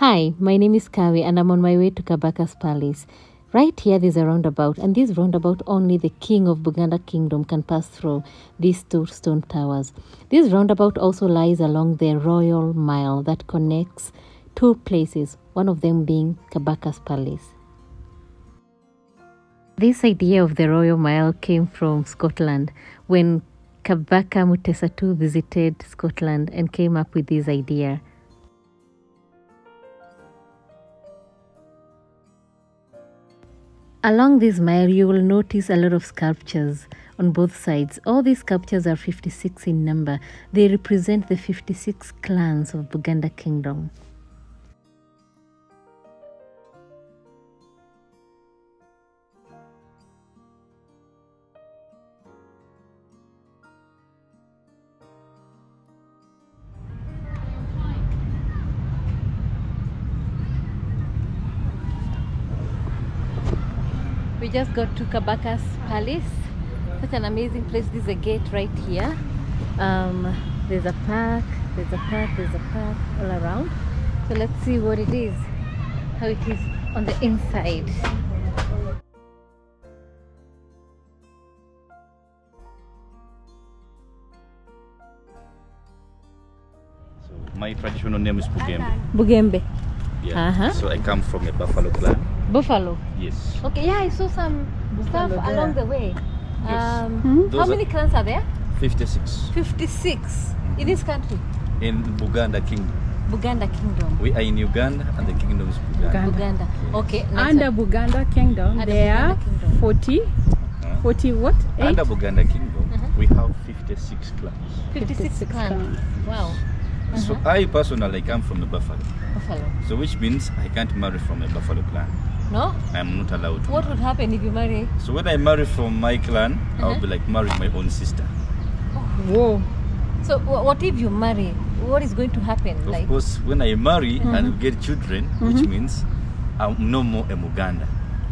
Hi, my name is Kawi and I'm on my way to Kabaka's palace. Right here there's a roundabout, and this roundabout only the king of Uganda kingdom can pass through these two stone towers. This roundabout also lies along the royal mile that connects two places, one of them being Kabaka's palace. This idea of the royal mile came from Scotland when Kabaka Mutesa II visited Scotland and came up with this idea. Along this mile, you will notice a lot of sculptures on both sides. All these sculptures are 56 in number. They represent the 56 clans of Uganda Kingdom. We just got to Kabaka's palace. Such an amazing place. This is a gate right here. There's a park, all around. So let's see what it is, how it is on the inside. So my traditional name is Bugembe. Bugembe. Yeah. So I come from a buffalo clan. Buffalo. Yes. Okay, yeah, I saw some stuff along the way. Yes. How many clans are there? 56. 56 in this country? In Uganda Kingdom. Uganda Kingdom. We are in Uganda and the kingdom is Uganda. Uganda. Yes. Okay. Under Uganda Kingdom, there are 40 what? 8? Under Uganda Kingdom, we have 56 clans. 56 clans. Wow. So I personally come from the buffalo. Buffalo. So which means I can't marry from a buffalo clan. No? I'm not allowed to. What would happen if you marry? So when I marry from my clan, I'll be like marrying my own sister. Whoa. So what if you marry? What is going to happen? Of course, when I marry and get children, which means I'm no more a Muganda.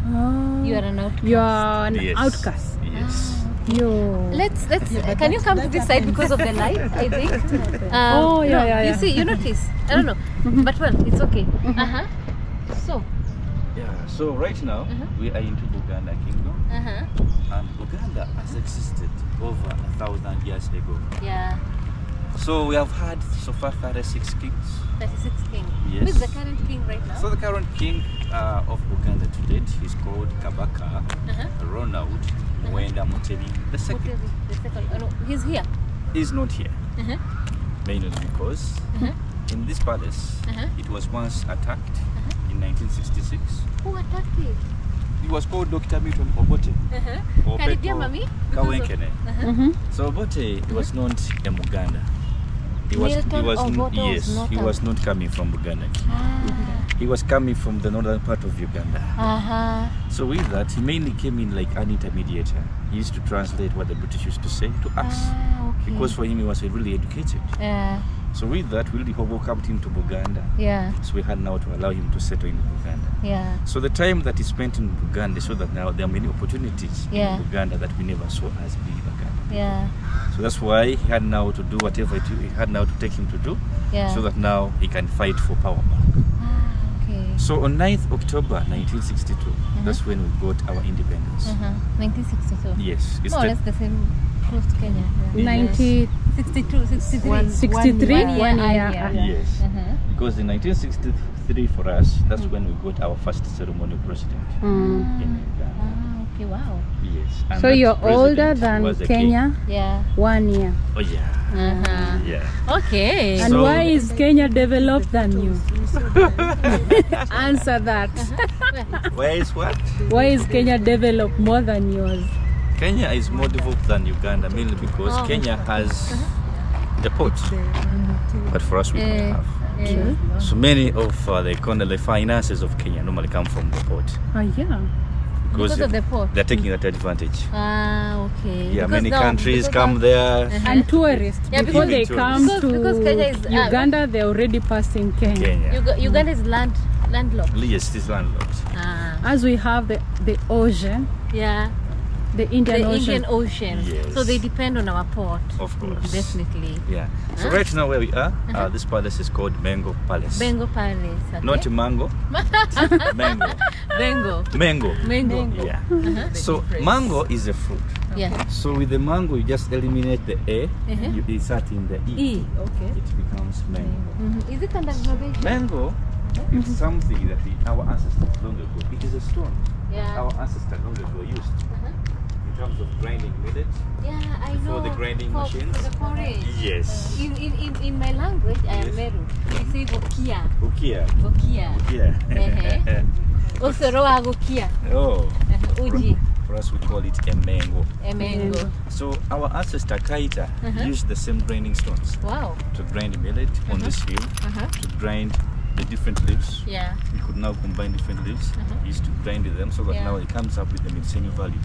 Oh. You are an outcast. You are an Yes. outcast. Yes. Yo. Let's can you come to this side because of the light, I think? Oh, yeah, no, yeah. You see, you notice. I don't know. But well, it's okay. So Yeah, so right now we are into Uganda Kingdom, and Uganda has existed over 1,000 years ago. yeah, So we have had so far 36 kings. 36 king. Yes. Who is the current king right now? So the current king of Uganda to date is called Kabaka Ronald Wenda Mutebi the second. The second. Oh, no, he's here. He's not here, mainly because in this palace it was once attacked in 1966. Who attacked it? He was called Dr. Milton Obote. Karibia mami? Kawenkene. So Obote, he was not a Muganda. He was not coming from Uganda. He was coming from the northern part of Uganda. So with that, he mainly came in like an intermediator. He used to translate what the British used to say to us. Okay. Because for him, he was really educated. So with that, we really welcomed him to Uganda. Yeah. So we had now to allow him to settle in Uganda. Yeah. So the time that he spent in Uganda showed that now there are many opportunities in Uganda that we never saw as big Uganda. Yeah. So that's why he had now to do whatever he had now to take him to do, so that now he can fight for power back. Okay. So on 9th October 1962, that's when we got our independence. 1962. Yes. It's More or less the same, close to Kenya. 62, 63. 63? 1 year. Yes. Because in 1963 for us, that's when we got our first ceremonial president in Uganda. Okay, wow. Yes. And So that you're older president than was a Kenya? Yeah. 1 year. king. Oh yeah. Yeah. Okay. And So- why is Kenya developed than you? Answer that. Where is what? Why is Kenya developed more than yours? Kenya is more developed than Uganda, mainly because Kenya has the port, but for us we don't have. So many of the finances of Kenya normally come from the port. Oh, yeah. Because of the port. They're taking that advantage. Okay. Yeah, Because many now- countries because come now- there. And tourists, Yeah, before they because- come because to Kenya is, Uganda, they're already passing Kenya. Kenya. Uganda is landlocked. Yes, it is landlocked. As we have the ocean, Yeah. The Indian Indian Ocean. Yes. So they depend on our port. Of course. Definitely. Yeah. So right now where we are, this palace is called Mango Palace. Bengo Palace. Okay. Not mango. Mango. Bengo. Mango. Yeah. So mango is a fruit. Yeah. So with the mango, you just eliminate the A. You insert in the E. Okay. It becomes mango. Is it under reservation? Mango is something that our ancestors long ago. It is a stone. Yeah. Our ancestors long ago used in terms of grinding millet. Yeah, I know. For the grinding machines. For the porridge. Yes. In my language, I am Meru. We say vokia. Vokia. Vokia. Also roa vokia. Oh. Uji. For us, we call it a mango. A mango. So our ancestor Kaita used the same grinding stones. Wow. To grind millet on this field. To grind the different leaves. Yeah. We could now combine different leaves. Used to grind them so that now it comes up with the medicinal value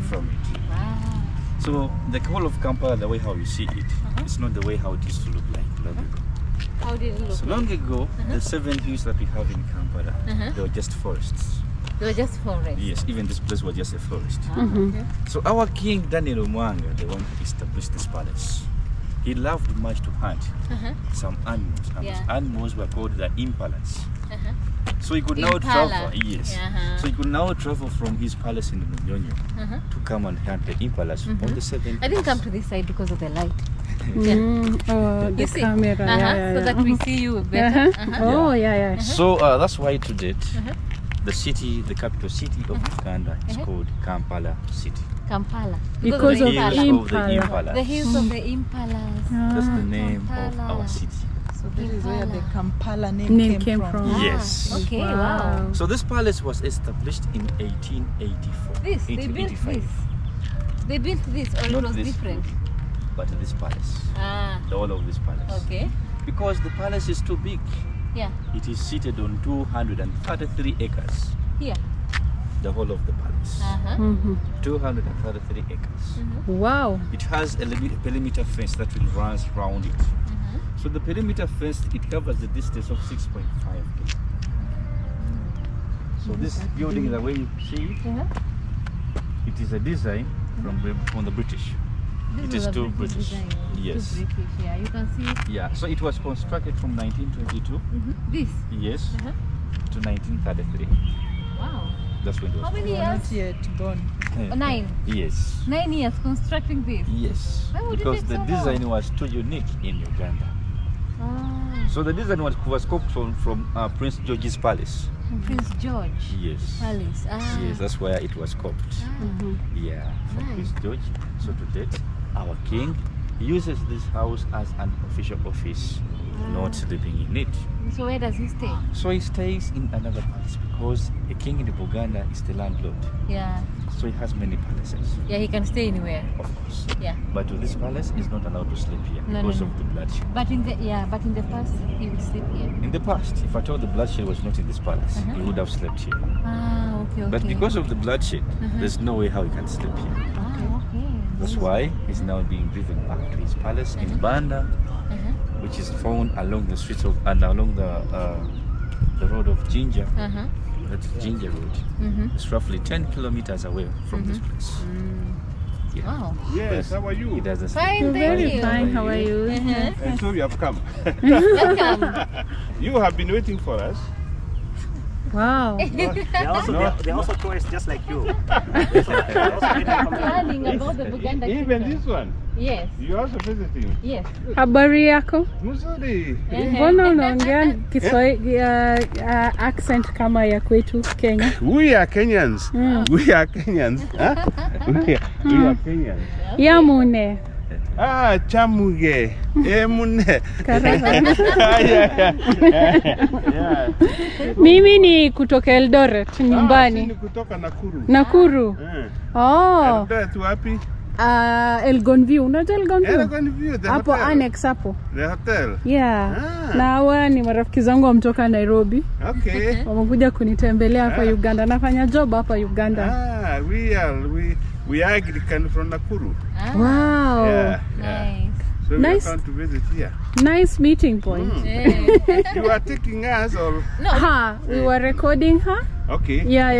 from it. Wow. So the whole of Kampala, the way how you see it, it's not the way how it used to look like long ago. How did it look? So long ago, the 7 hills that we have in Kampala, they were just forests. They were just forests. Yes, even this place was just a forest. Okay. So our king Daniel Mwanga, the one who established this palace, he loved much to hunt some animals. And these animals were called the impalas. So he could now travel. Yes. So he could now travel from his palace in Munyonyo to come and hunt the impalas on the 7 I didn't come to this side because of the light. Oh, the camera. So that we see you better. Oh, yeah. So that's why to date, the city, the capital city of Uganda is called Kampala City. Kampala. Because of the Impala. The hills of the impalas. That's the name of our city. So this is where the Kampala name came from. Yes. Okay, wow. So this palace was established in 1884. They built this. They built this, or Not it was this, different? But this palace. The whole of this palace. Okay. Because the palace is too big. Yeah. It is seated on 233 acres. Here. The whole of the palace. 233 acres. Wow. It has a perimeter fence that will run around it. So the perimeter fence, it covers the distance of 6.5 km. So this building, the way you see it, it is a design from the British. It is too British. Yes. Too British, yeah. You can see. Yeah. So it was constructed from 1922. This. Yes. To 1933. Wow. That's when it was. How many years? Yet born. 9. Yes. 9 years constructing this. Yes. Why would it Because take the so design long? was too unique in Uganda. So the design was copied from Prince George's palace. Prince George. Yes. Palace. Yes, that's where it was copied. Yeah, from Prince George. So to date, our king uses this house as an official office, not living in it. So where does he stay? So he stays in another palace because a king in Uganda is the landlord. Yeah. So he has many palaces. Yeah, he can stay anywhere. Of course. Yeah. But to this palace, he's not allowed to sleep here because of the bloodshed. But in the past he would sleep here. In the past, if at all the bloodshed was not in this palace, he would have slept here. Okay. But because of the bloodshed, there's no way how he can sleep here. Okay. That's why he's now being driven back to his palace in Banda, which is found along the streets of and along the road of Ginger. That's Ginger Road. It's roughly 10 kilometers away from this place. Yeah. Wow. Yes, how are you? He doesn't Fine, thank you. Fine, how are you? And so you have come. Welcome. You have been waiting for us. Wow. They're also tourists just like you. Learning about the Buganda Even kingdom. this one. Yes. You also visiting. Yes. Habari yako? Mzuri. Mbona unaongea Kiswahili accent kama ya kwetu Kenya? We are Kenyans. We are Kenyans. Huh? We are Kenyans. Yamune. Chamuge. Emune. Mimi ni kutoka Eldoret nyumbani. Sisi kutoka Nakuru. Nakuru. Oh. Eldoret wapi? Elgon View. Unajua Elgon View? Elgon View, the hapo hotel. annex hapo. The hotel. Yeah. Na hawa ni marafiki zangu wametoka Nairobi. Okay. Wamekuja kunitembelea hapa Uganda. Nafanya job hapa Uganda. We are Anglican from Nakuru. Wow. Yeah. Nice. So Nice. we are come to visit here. Nice meeting point. You are taking us or? Ha, we were recording her. Okay. Yeah.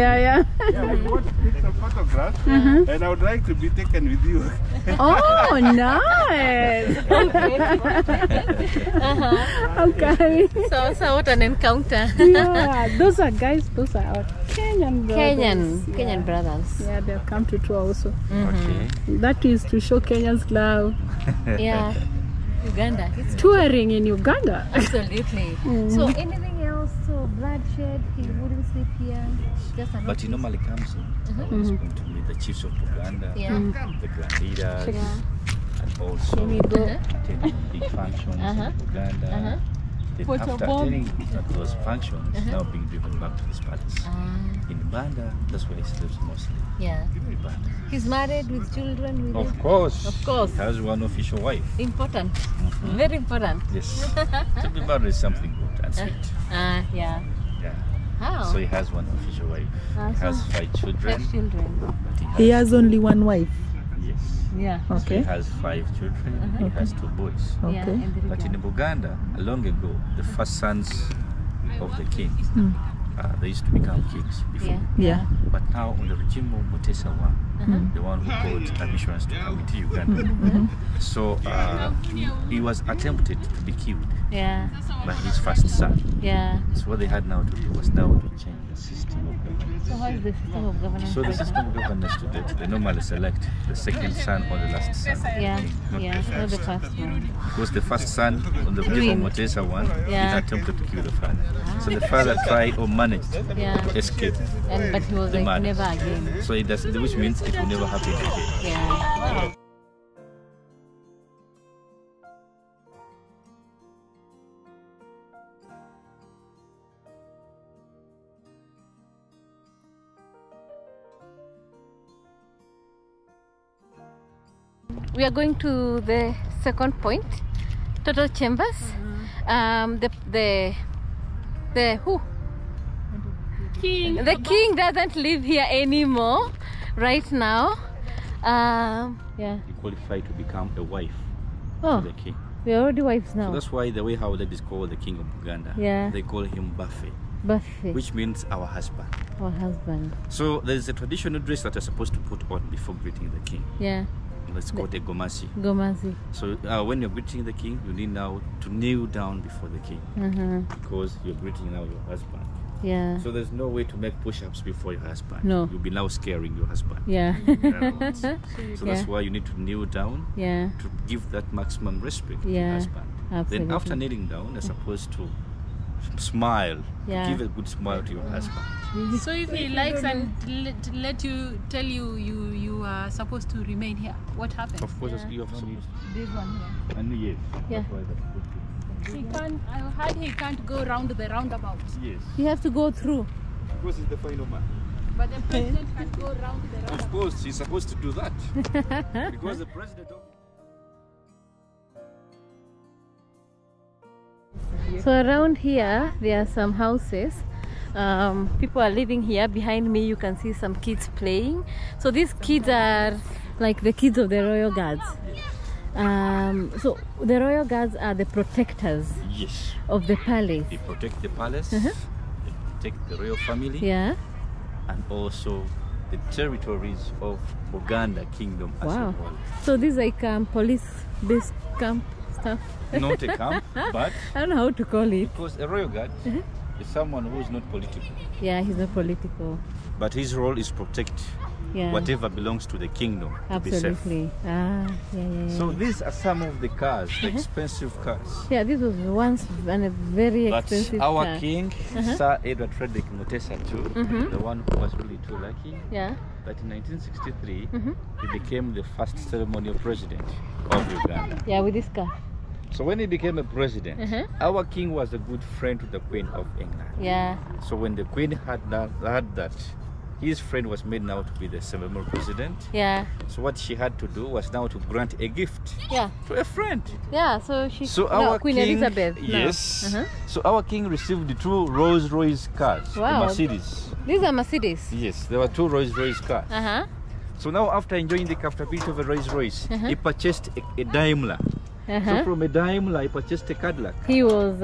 Yeah, we want to take some photographs, and I would like to be taken with you. Oh, nice. Okay. So what an encounter. Yeah, those are guys. Those are our Kenyan brothers. Kenyan brothers. Yeah, they've come to tour also. Okay. That is to show Kenya's love. Yeah. Uganda. It's Touring in Uganda. absolutely. So anything else? So bloodshed. He wouldn't sleep here. Just a But he normally comes in. He's going to meet the chiefs of Uganda, Yeah. the grand leaders, Yeah. and also Can we go? attending big functions in Uganda. Then after attending those functions, now being driven back to his palace. In Banda, that's where he sleeps mostly. Yeah. In Banda. He's married with children. With Of course. Of course. He has one official wife. Important. Very important. Yes. To be married is something good and sweet. Yeah. Yeah. How? So he has one official wife. He has 5 children. 5 children. But He has only one wife. Yes. Yeah. He Okay. has 5 children. He has 2 boys. Yeah. Okay. In the But in region. Buganda, long ago, the first sons of the king, they used to become kings before. Yeah. Yeah. But now, on the regime of Mutesa I, the one who got permissions to come into Uganda, so he was attempted to be killed Yeah. by his first son. Yeah. So what they had now to do was now to change the system of governance. So how is the system of governance? So the right system of governance today, they normally select the second son or the last son. of the Yeah. king, not Yeah. the Not the first. first one. Because the first son on the regime of Mutesa I, Yeah. he attempted to kill the father. So the father tried or managed Yeah. to escape. But he was The like man. never again. So it does, which means it will never happen again. Yeah. Wow. We are going to the second point, total chambers. The who? King. The king doesn't live here anymore right now. Yeah. He qualified to become a wife Oh, to the king. we're already wives So now. that's why the way how ladies call the king of Uganda, Yeah. they call him Buffet, Buffy, which means our husband. our husband. So there's a traditional dress that you're supposed to put on before greeting the king. Yeah. Let's call it a gomasi. Gomazi. So when you're greeting the king, you need now to kneel down before the king because you're greeting now your husband. Yeah. So there's no way to make push-ups before your husband. No. You'll be now scaring your husband. Yeah. So that's Yeah. why you need to kneel down Yeah. to give that maximum respect to Yeah, your husband. absolutely. Then after kneeling down, you're supposed to smile, Yeah. give a good smile to your husband. So if he likes and tell you you are supposed to remain here, what happens? Of course, you have supposed This one here. and yes, Yeah. that's why they're supposed to. He can't. I heard he can't go round the roundabout, Yes, You have to go through. because he's the final man. but the president can't go round the roundabout. Of course, he's supposed to do that because the president of So around here, there are some houses. People are living here. Behind me, you can see some kids playing. So these kids are like the kids of the royal guards. So the royal guards are the protectors yes, of the palace. they protect the palace, they protect the royal family, Yeah. and also the territories of Uganda Kingdom as a Wow. whole. So these like police-based camp stuff. Not a camp, but I don't know how to call it. because a royal guard is someone who is not political, Yeah, he's not political. but his role is protect Yeah. whatever belongs to the kingdom to be safe. Absolutely. Yeah. So these are some of the cars, the expensive cars. Yeah, this was once a very But expensive our car. king, Sir Edward Frederick Mutesa II, the one who was really too lucky, Yeah. that in 1963 he became the first ceremonial president of Uganda. Yeah, with this car. So when he became a president, our king was a good friend to the Queen of England. Yeah. So when the Queen heard that his friend was made now to be the ceremonial president, Yeah. so what she had to do was now to grant a gift Yeah. to a friend. Yeah. So she. So no, our Queen king, Elizabeth. now. yes. So our king received the 2 Rolls-Royce cars, the Wow. Mercedes. These are Mercedes. Yes, there were 2 Rolls-Royce cars. Uh huh. So now after enjoying the comfortability of a Rolls-Royce, he purchased a Daimler So from a dime, I purchased a Cadillac. He was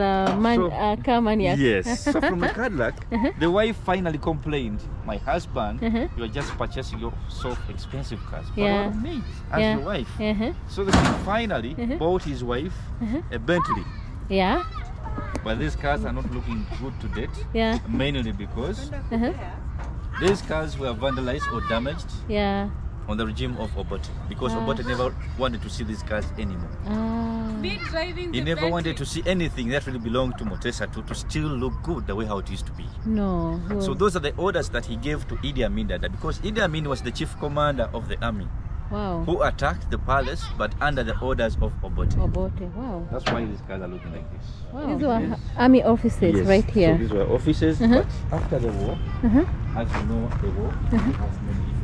car maniac. Yes. So from a Cadillac, the wife finally complained, my husband, you are just purchasing yourself expensive cars. But what of me as your wife? So the king finally bought his wife a Bentley. Yeah. But these cars are not looking good to date. Yeah. Mainly because these cars were vandalized or damaged. Yeah. On the regime of Obote, because Obote never wanted to see these cars anymore. He never wanted to see anything that really belonged to Mutesa to still look good the way how it used to be. No. So those are the orders that he gave to Idi Amin Dada, because Idi Amin was the chief commander of the army. Wow. Who attacked the palace, but under the orders of Obote. Obote, wow. That's why these cars are looking like this. Wow. These were army offices right here. So these were offices, but after the war, as you know, the war has many effects.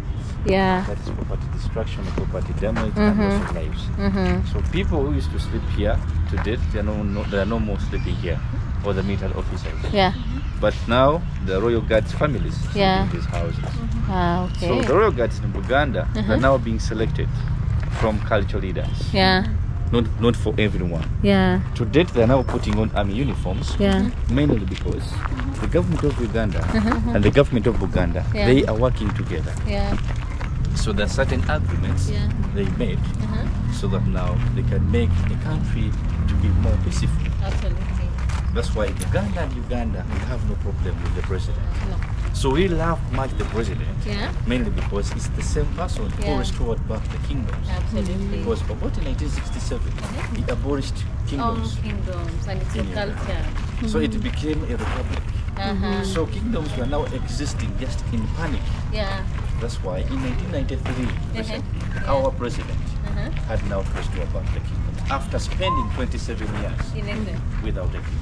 Yeah. That is property destruction, property damage, and loss of lives. So people who used to sleep here to date, they are no more sleeping here, or the military officers. Yeah. But now the royal guards families sleep in these houses. Okay. So the royal guards in Uganda are now being selected from cultural leaders. Yeah. Not for everyone. Yeah. To date, they are now putting on army uniforms. Yeah. Mainly because the government of Uganda and the government of Buganda, they are working together. Yeah. So there are certain agreements they made so that now they can make the country to be more peaceful. Absolutely. That's why Uganda and Uganda will have no problem with the president. No. So we love much the president, mainly because it's the same person who restored back the kingdoms. Absolutely. Because about in 1967, he abolished kingdoms. All kingdoms and it's a culture. So it became a republic. So kingdoms were now existing just in panic. Yeah. That's why in 1993, our president had now restored back the kingdom after spending 27 years without a king.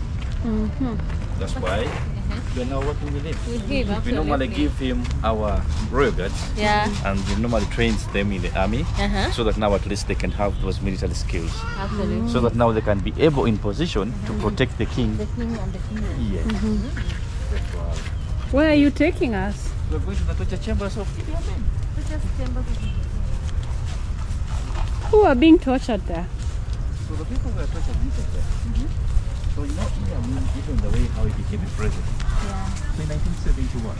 That's why we are now working with him. We normally give him our royal guards, and we normally train them in the army, so that now at least they can have those military skills. Absolutely. So that now they can be able in position to protect the king. The king and the kingdom. Yes. Where are you taking us? We're going to the torture chambers of Idi Amin. Who are being tortured there? So the people who are tortured inside there. So you know Idi Amin, even the way how he became a president. So in 1971,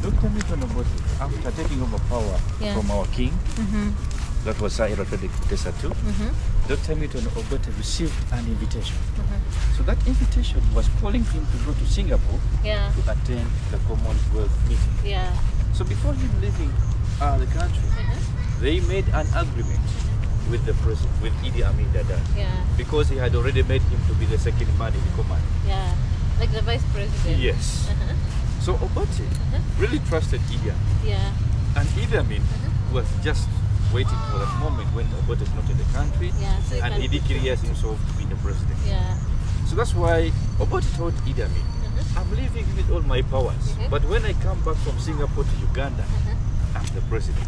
Dr. Milton Obote, after taking over power from our king, that was Sir Frederick Mutesa II, Dr. Milton Obote received an invitation. So that invitation was calling him to go to Singapore to attend the Commonwealth meeting. So before him leaving the country, they made an agreement with the president, with Idi Amin Dada, because he had already made him to be the second man in command. Like the vice president. Yes. So Obote really trusted Idi Amin. And Idi Amin was just waiting for that moment when Obote is not in the country, so and he declares himself to be the president. So that's why Obote told Idi Amin, I'm leaving with all my powers, but when I come back from Singapore to Uganda, I'm the president.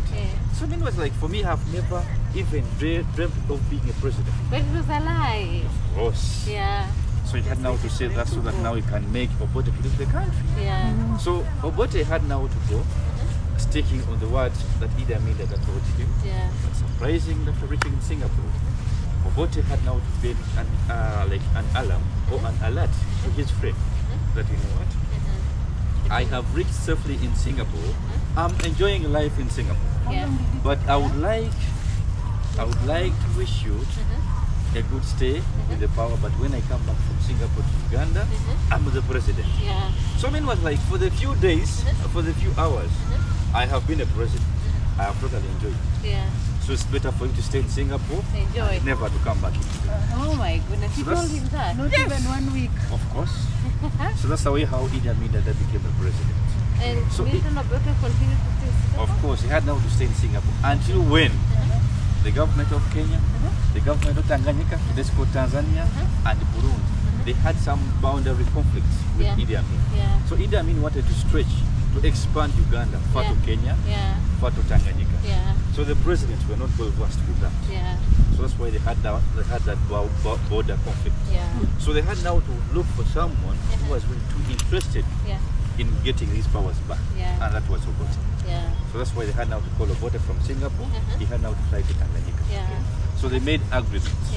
So it was like, for me, I've never even dreamt of being a president. But it was a lie. Of course. So he had now to say that so that now he can make Obote to leave the country. So Obote had now to go, sticking on the words that Idi Amin Dada told him. But surprising, after reaching in Singapore, Obote had now to build an alarm or an alert to his friend that, you know what, I have reached safely in Singapore. I'm enjoying life in Singapore. But I would like to wish you a good stay with the power, but when I come back from Singapore to Uganda, I'm the president. So I mean, was like, for the few days, for the few hours, I have been a president. I have totally enjoyed it. So it's better for him to stay in Singapore, never to come back. Oh my goodness, you told him that? Not even 1 week. Of course. So that's the way how Idi Amin Dada became a president. And So Milton Obote continued to stay in Singapore? Of course, he had now to stay in Singapore until when the government of Kenya, the government of Tanganyika, let's go Tanzania, and Burundi, they had some boundary conflicts with Idi Amin. So Idi Amin wanted to stretch, to expand Uganda far to Kenya, far to Tanganyika. So the presidents were not well versed with that. So that's why they had that border conflict. So they had now to look for someone who was really too interested in getting these powers back. And that was Obote. So that's why they had now to call Obote from Singapore. He had now to fly to Tanganyika. So they made agreements.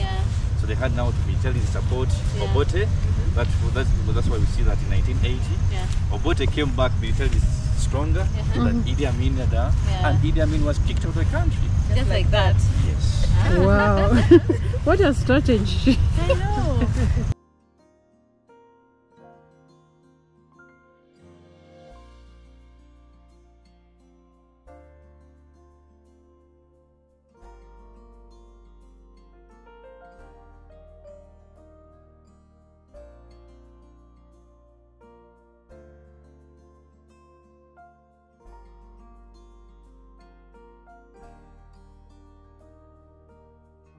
So they had now to military support Obote. That's why we see that in 1980, Obote came back military stronger than Idi Amin had done, and Idi Amin was kicked out of the country. Just like that. Yes. Wow. What a strategy. I know.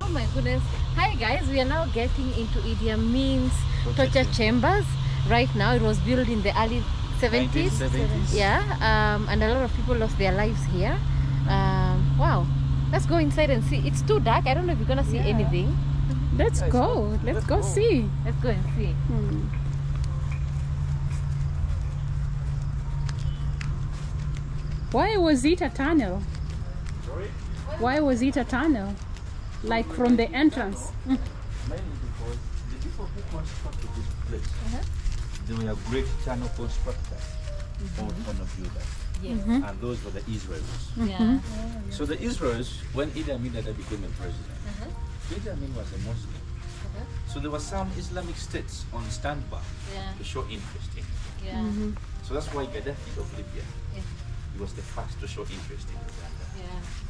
Oh my goodness. Hi guys, we are now getting into Idi Amin's torture chambers. Right now, it was built in the early 70s. 1970s. Yeah, and a lot of people lost their lives here. Wow, let's go inside and see. It's too dark. I don't know if you're gonna see anything. Let's go. Let's go see. Let's go and see. Why was it a tunnel? Sorry? Why was it a tunnel? Like from the entrance? Mainly because the people who constructed this place, they were great tunnel constructors or tunnel builders. And those were the Israelis. So the Israelis, when Idi Amin Dada became a president, Idi Amin was a Muslim. So there were some Islamic states on standby to show interest in him. So that's why Gaddafi of Libya, he was the first to show interest in Uganda.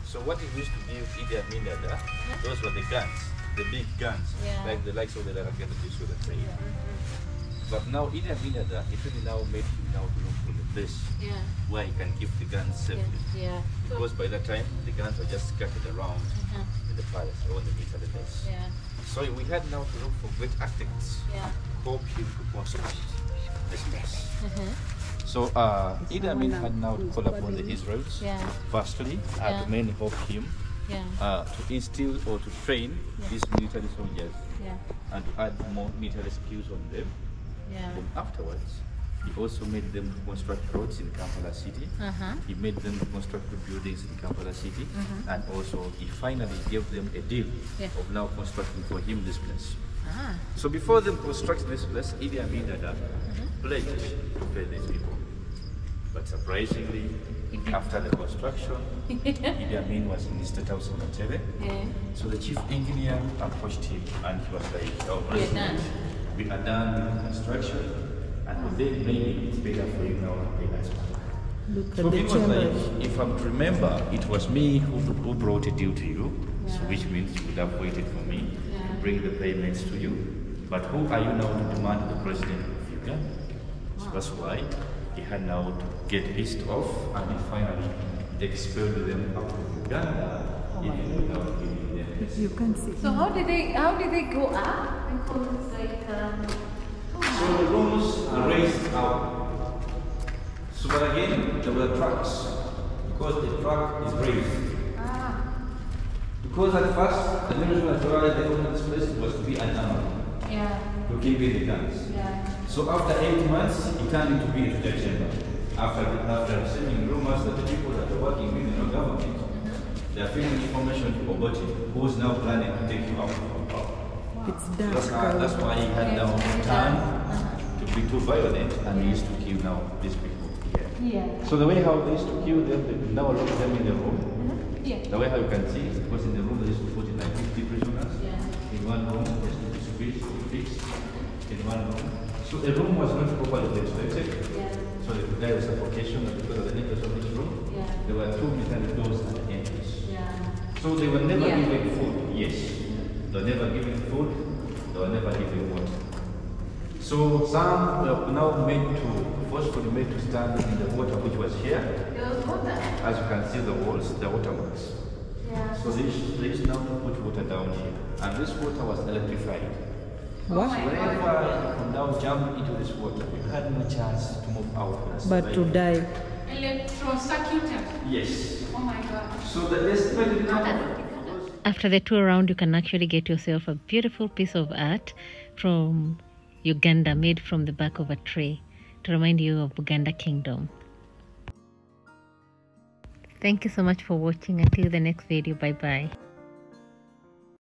So what he used to give Idi Amin Dada, those were the guns, the big guns, like the likes of the Raganda Bisu that say. But now Idi Amin Dada, it really now made him now to look for the place where he can keep the guns safely. Because by that time the guns were just scattered around in the palace or the military base. So we had now to look for great architects who help him to construct this place. So Idi Amin had now to call upon the Israelis, firstly, to mainly help him to instill or to train these military soldiers and to add more military skills on them. Then afterwards, he also made them construct roads in Kampala city. He made them construct the buildings in Kampala city, and also he finally gave them a deal of now constructing for him this place. So before them constructing this place, Idi Amin Dada pledged to pay these people. But surprisingly, after the construction, Idi Amin was in the State House in Entebbe. So the chief engineer approached him and he was like, "Oh, President, we are done with the construction, and then maybe it's better for you now to pay us back." So he was like, "If I'm to remember, it was me who brought a deal to you, so which means you would have waited for me to bring the payments to you. But who are you now to demand the president of Uganda?" So that's why he had now to get pissed off, and he finally expelled them out of Uganda, even without giving them. You can see. So how did they go up? Because it's like so the rooms are raised up. So but again there were tracks, because the track is raised. Because at first the military authority they opened this place was to be an army. To keep in the guns. So after 8 months, it turned into being a torture chamber. After receiving rumors that the people that are working within the government, they are feeding information to Obote, who is now planning to take you out from power. It's dark. That's why he had now turned to be too violent, and he used to kill now these people here. So the way how they used to kill them, they now lock them in the room. The way how you can see, because in the room they used to put in like 50 prisoners. In one room, there's to squeeze, fixed in one room. So the room was not properly ventilated. So there was suffocation because of the nature of this room. There were 2 military doors at the entrance. So they were never given food. Yes. They were never given food. They were never given water. So some were now forcefully made to stand in the water which was here. As you can see the walls, the watermarks. So they used now to put water down here. And this water was electrified. What? So whenever you could now jump into this water, you had no chance to move out. But to die. Electrocuted. Yes. Oh my God. So the estimated number. After the tour around, you can actually get yourself a beautiful piece of art from Uganda, made from the back of a tree. It to remind you of Buganda Kingdom. Thank you so much for watching. Until the next video, bye bye.